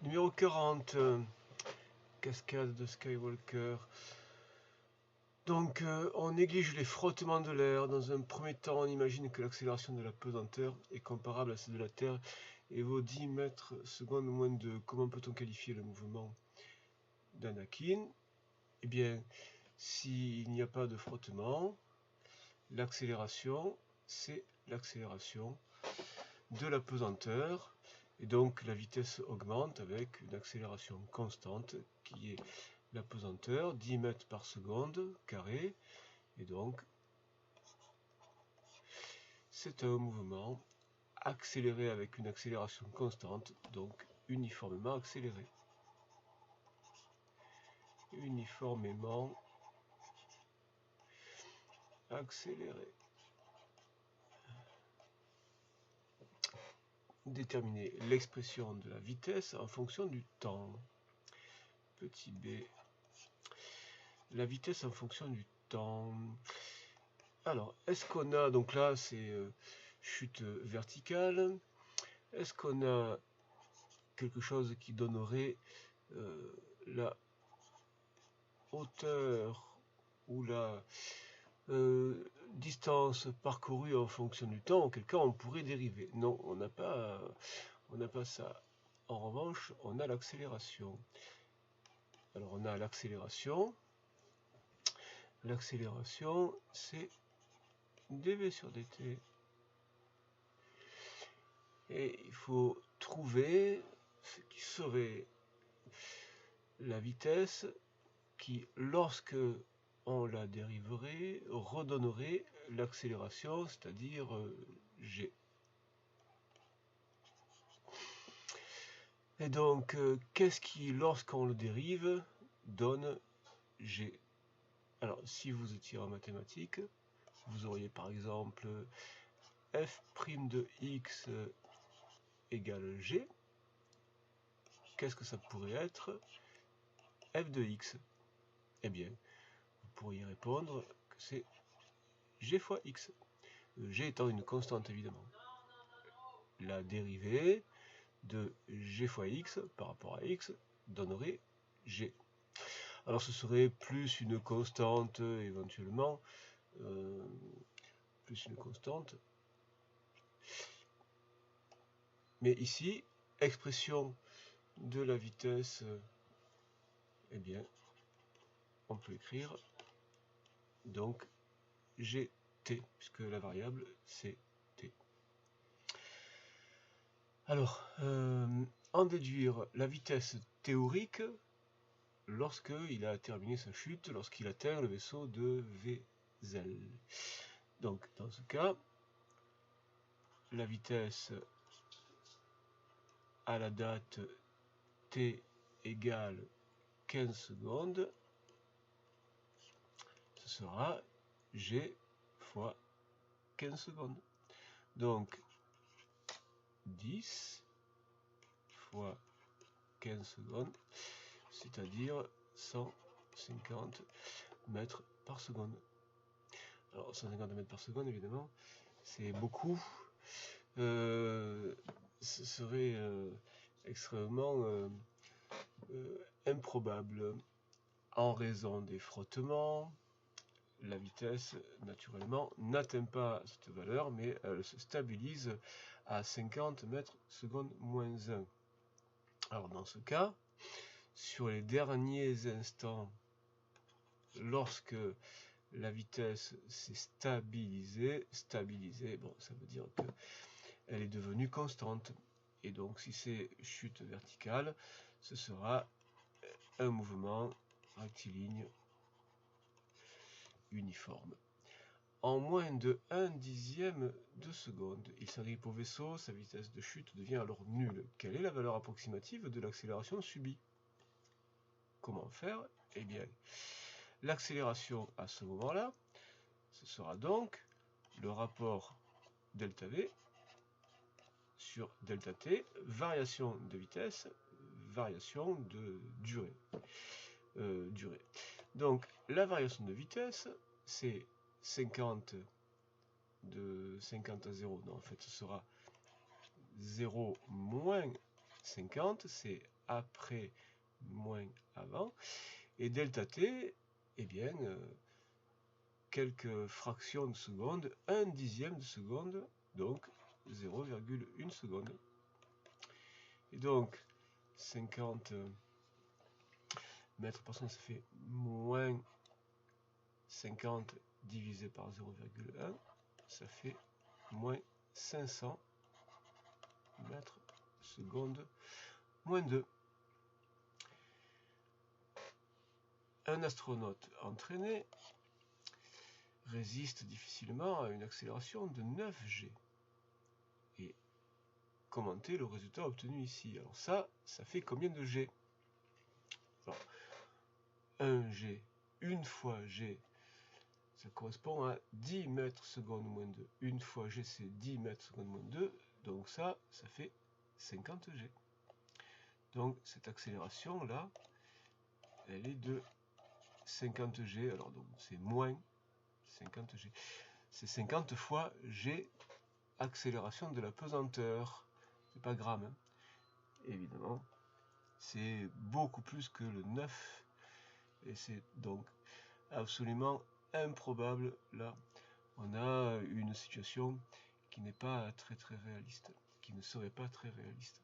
Numéro 40, cascade de Skywalker. Donc on néglige les frottements de l'air. Dans un premier temps, on imagine que l'accélération de la pesanteur est comparable à celle de la Terre et vaut 10 mètres secondes moins de... Comment peut-on qualifier le mouvement d'Anakin? Eh bien, s'il n'y a pas de frottement, l'accélération, c'est l'accélération de la pesanteur. Et donc la vitesse augmente avec une accélération constante qui est la pesanteur, 10 mètres par seconde carré. Et donc c'est un mouvement accéléré avec une accélération constante, donc uniformément accéléré. Uniformément accéléré. Déterminer l'expression de la vitesse en fonction du temps. Petit b. La vitesse en fonction du temps. Alors, est-ce qu'on a, donc là c'est chute verticale, est-ce qu'on a quelque chose qui donnerait la hauteur ou la distance parcourue en fonction du temps, auquel cas on pourrait dériver? Non, on n'a pas ça. En revanche, on a l'accélération. Alors on a l'accélération. L'accélération, c'est dv sur dt. Et il faut trouver ce qui serait la vitesse qui, lorsque on la dériverait, redonnerait l'accélération, c'est-à-dire g. Et donc, qu'est-ce qui, lorsqu'on le dérive, donne g? Alors, si vous étiez en mathématiques, vous auriez par exemple f' de x égale g. Qu'est-ce que ça pourrait être? F de x. Eh bien, vous pourriez répondre que c'est g fois x. G étant une constante évidemment. La dérivée de g fois x par rapport à x donnerait g. Alors ce serait plus une constante éventuellement, plus une constante. Mais ici, expression de la vitesse, eh bien, on peut écrire donc gt, puisque la variable c'est t. Alors, en déduire la vitesse théorique lorsqu'il a terminé sa chute, lorsqu'il atteint le vaisseau de Vézel. Donc, dans ce cas, la vitesse à la date t égale 15 secondes, ce sera g fois 15 secondes. Donc, 10 fois 15 secondes, c'est-à-dire 150 mètres par seconde. Alors 150 mètres par seconde, évidemment, c'est beaucoup. Ce serait extrêmement improbable en raison des frottements. La vitesse, naturellement, n'atteint pas cette valeur, mais elle se stabilise à 50 mètres secondes moins 1. Alors dans ce cas, sur les derniers instants, lorsque la vitesse s'est stabilisée, bon, ça veut dire qu'elle est devenue constante. Et donc si c'est chute verticale, ce sera un mouvement rectiligne uniforme. En moins de 1/10 de seconde, il s'agrippe au vaisseau, sa vitesse de chute devient alors nulle. Quelle est la valeur approximative de l'accélération subie? Comment faire? Eh bien, l'accélération à ce moment-là, ce sera donc le rapport delta V sur delta T, variation de vitesse, variation de durée. Donc, la variation de vitesse, c'est 50 de 50 à 0, non, en fait ce sera 0 moins 50, c'est après moins avant. Et delta t, eh bien, quelques fractions de seconde, 1/10 de seconde, donc 0,1 seconde. Et donc, 50 mètres par seconde, ça fait moins 50 divisé par 0,1, ça fait moins 500 mètres seconde moins 2. Un astronaute entraîné résiste difficilement à une accélération de 9G. Et commentez le résultat obtenu ici. Alors ça fait combien de G? Alors, 1G, une fois G, ça correspond à 10 mètres seconde moins 2. Une fois G, c'est 10 mètres seconde moins 2. Donc ça fait 50G. Donc cette accélération-là, elle est de 50G. Alors donc c'est moins 50G. C'est 50 fois G, accélération de la pesanteur. C'est pas gramme, hein. Évidemment. C'est beaucoup plus que le 9. Et c'est donc absolument improbable. Là, on a une situation qui n'est pas très réaliste, qui ne serait pas très réaliste.